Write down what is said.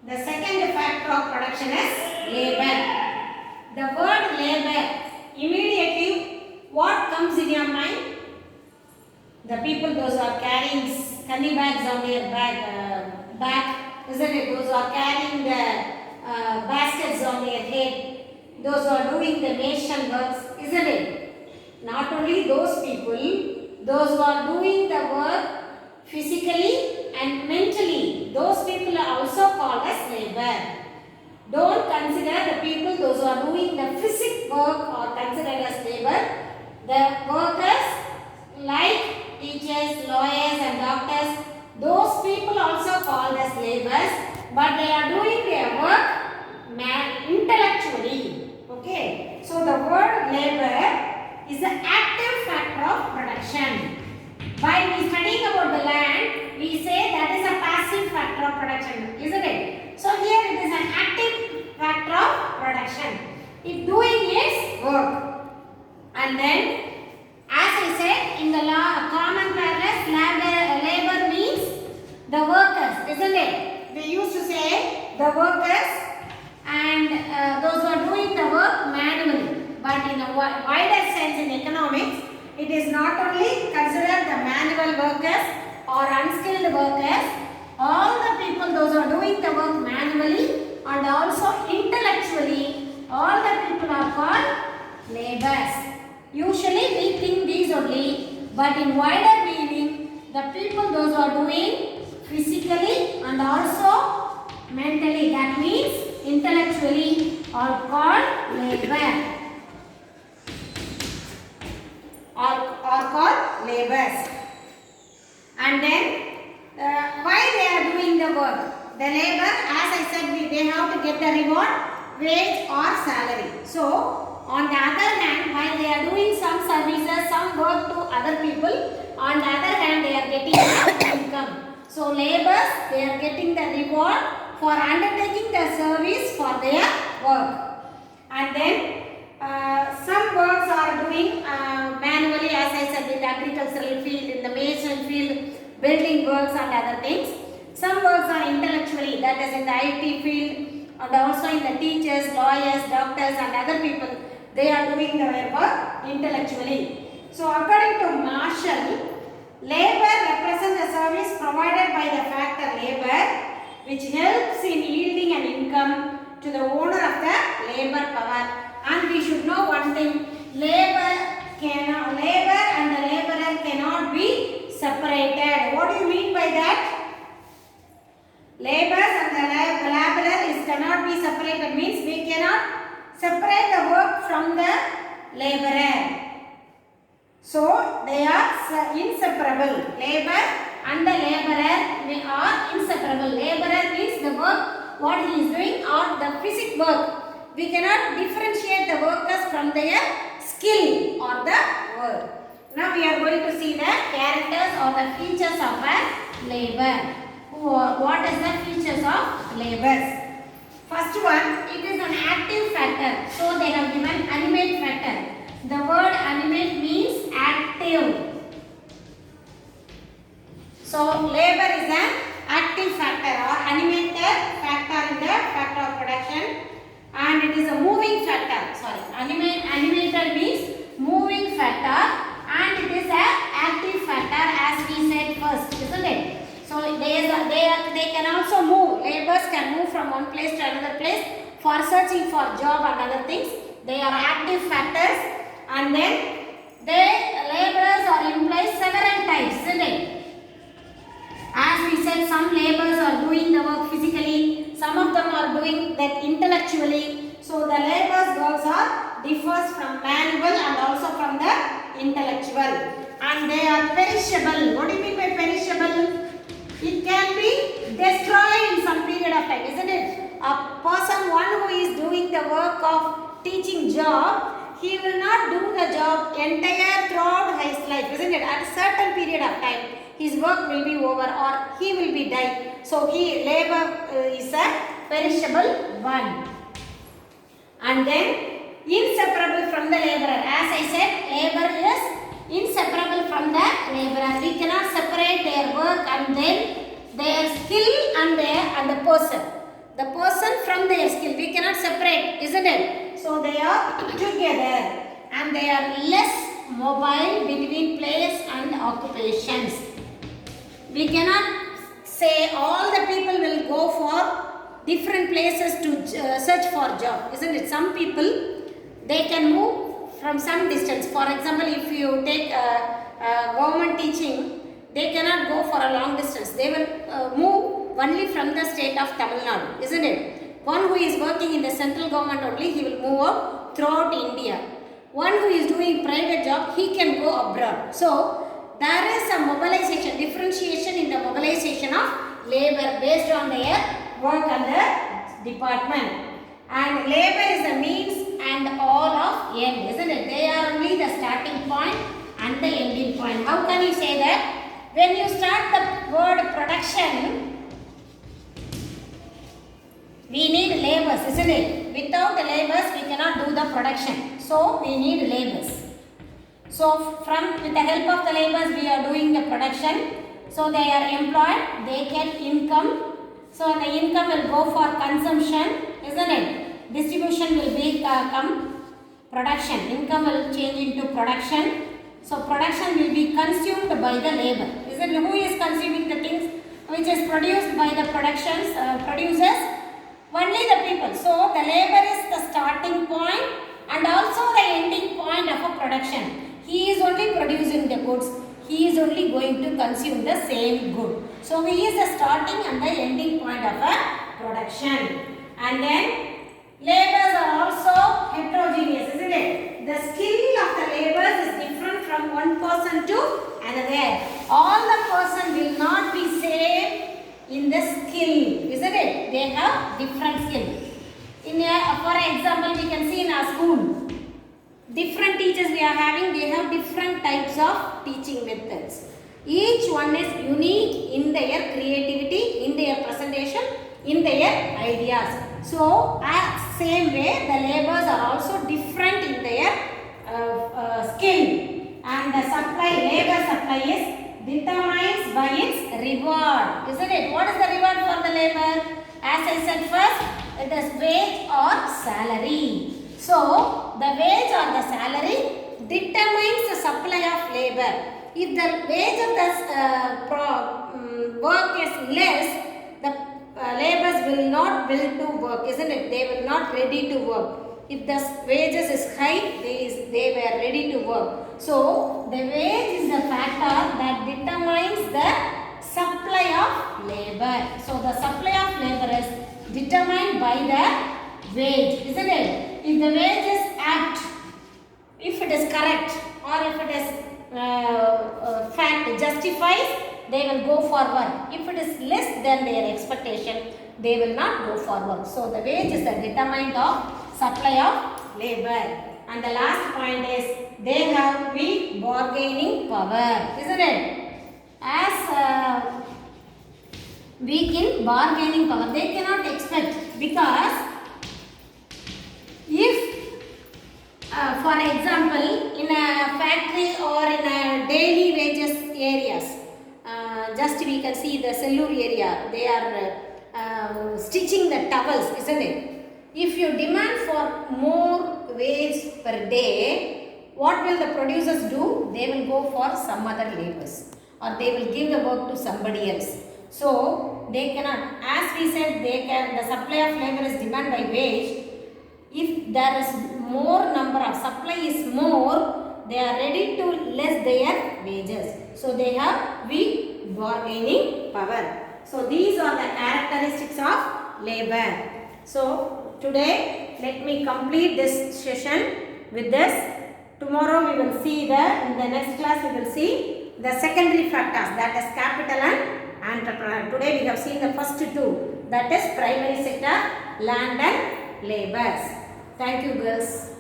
The second factor of production is labor. The word labor, immediately what comes in your mind? The people those who are carrying candy bags on their back, isn't it? Those who are carrying the baskets on their head, those who are doing the nation works, isn't it? Not only those people, those who are doing the work physically and mentally, those people are also called as labor. Don't consider the people, those who are doing the physical work are considered as labor. The workers like teachers, lawyers and doctors, those people also called as laborers, but they are doing their work intellectually. Okay, so the word labor is an active factor of production. While we studying about the land, we say that is a passive factor of production, isn't it? So here it is an active factor of production. It doing its work. And then, as I said, in the law, common parlance, labor means the workers, isn't it? We used to say the workers and those who are doing the work manually. But in a wider sense in economics, it is not only considered the manual workers or unskilled workers, all the people those who are doing the work manually and also intellectually, all the people are called laborers. Usually we think these only, but in wider meaning, the people those who are doing physically and also mentally, that means intellectually, are called labor. Are called laborers. And then why they are doing the work? The labor, as I said, they have to get the reward, wage or salary. So on the other hand, while they are doing some services, some work to other people, on the other hand they are getting income. So laborers, they are getting the reward for undertaking the service for their work. And then some works are doing manually, as I said, in the agricultural field, in the mason field, building works and other things. Some works are intellectually, that is in the IT field and also in the teachers, lawyers, doctors and other people. They are doing their work intellectually. So according to Marshall, labor represents the service provided by the factor labor, which helps in yielding an income to the owner of the labor power. And we should know one thing, labor and the laborer cannot be separated. What do you mean by that? Laborers and the laborer cannot be separated, means we cannot separate the work from the laborer. So they are inseparable. Labor and the laborer are inseparable. Laborer means the work what he is doing or the physical work. We cannot differentiate the workers from their skill or the work. Now we are going to see the characters or the features of a labor. What is the features of laborers? First one, it is an active factor. So they have given animate factor. The word animate means active. So labor is an active factor or animated factor in the factor of production. And it is a moving factor. Sorry, animated means moving factor, and it is an active factor as we said first, isn't it? So they can also move. Laborers can move from one place to another place for searching for job and other things. They are active factors, and then laborers are employed several types, isn't it? As we said, some laborers are doing the work physically, some of them are doing that intellectually. So the laborers works are differs from manual and also from the intellectual. And they are perishable. What do you mean by perishable? It can be destroyed in some period of time, isn't it? A person, one who is doing the work of teaching job, he will not do the job entire throughout his life, isn't it? At a certain period of time, his work will be over or he will be died. So labor is a perishable one. And then inseparable from the laborer. As I said, labor is inseparable from the laborer. We cannot separate their work and then their skill and the person. the person from their skill. We cannot separate, isn't it? So they are together and they are less mobile between place and occupations. We cannot say all the people will go for different places to search for job, isn't it? Some people, they can move from some distance. For example, if you take government teaching, they cannot go for a long distance. They will move only from the state of Tamil Nadu, isn't it? One who is working in the central government only, he will move up throughout India. One who is doing private job, he can go abroad. So, there is a mobilization, differentiation in the mobilization of labor based on their work and the department. And labor is the means and all of end, isn't it? They are only the starting point and the ending point. How can you say that? When you start the word production, we need laborers, isn't it? Without the laborers, we cannot do the production. So, we need laborers. So, with the help of the laborers, we are doing the production. So, they are employed, they get income. So, the income will go for consumption, isn't it? Distribution will become production. Income will change into production. So, production will be consumed by the labor. Isn't it? Who is consuming the things which is produced by the producers? Only the people. So, the labor is the starting point and also the ending point of a production. He is only producing the goods. He is only going to consume the same good. So, he is the starting and the ending point of a production. And then, labors are also heterogeneous, isn't it? The skill of the laborers is different from one person to another. All the person will not be same in the skill, isn't it? They have different skill. For example, we can see in our school, different teachers we are having, they have different types of teaching methods. Each one is unique in their creativity, in their presentation, in their ideas. So, same way, the laborers are also different in their skill. And the labor supply is determined by its reward, isn't it? What is the reward for the labor? As I said first, it is wage or salary. So, the wage or the salary determines the supply of labor. If the wage of the work is less, the laborers will not will to work, isn't it? They will not ready to work. If the wages is high, they were ready to work. So, the wage is the factor that determines the supply of labor. So, the supply of labor is determined by the wage, isn't it? If the wage is apt, if it is correct or if it is fact justifies, they will go for work. If it is less than their expectation, they will not go for work. So, the wage is the determinant of supply of labor. And the last point is, they have weak bargaining power, isn't it? As weak in bargaining power, they cannot expect, because if for example, in a factory or in a daily wages areas, just we can see the Sellur area, they are stitching the towels, isn't it? If you demand for more wage per day, what will the producers do? They will go for some other laborers, or they will give the work to somebody else. So, they cannot, as we said, the supply of labor is demanded by wage. If there is more number of supply is more, they are ready to less their wages. So, they have weak bargaining power. So, these are the characteristics of labor. So, today let me complete this session with this. Tomorrow we will see in the next class we will see the secondary factors, that is capital and entrepreneur. Today we have seen the first two, that is primary sector, land and labors. Thank you, girls.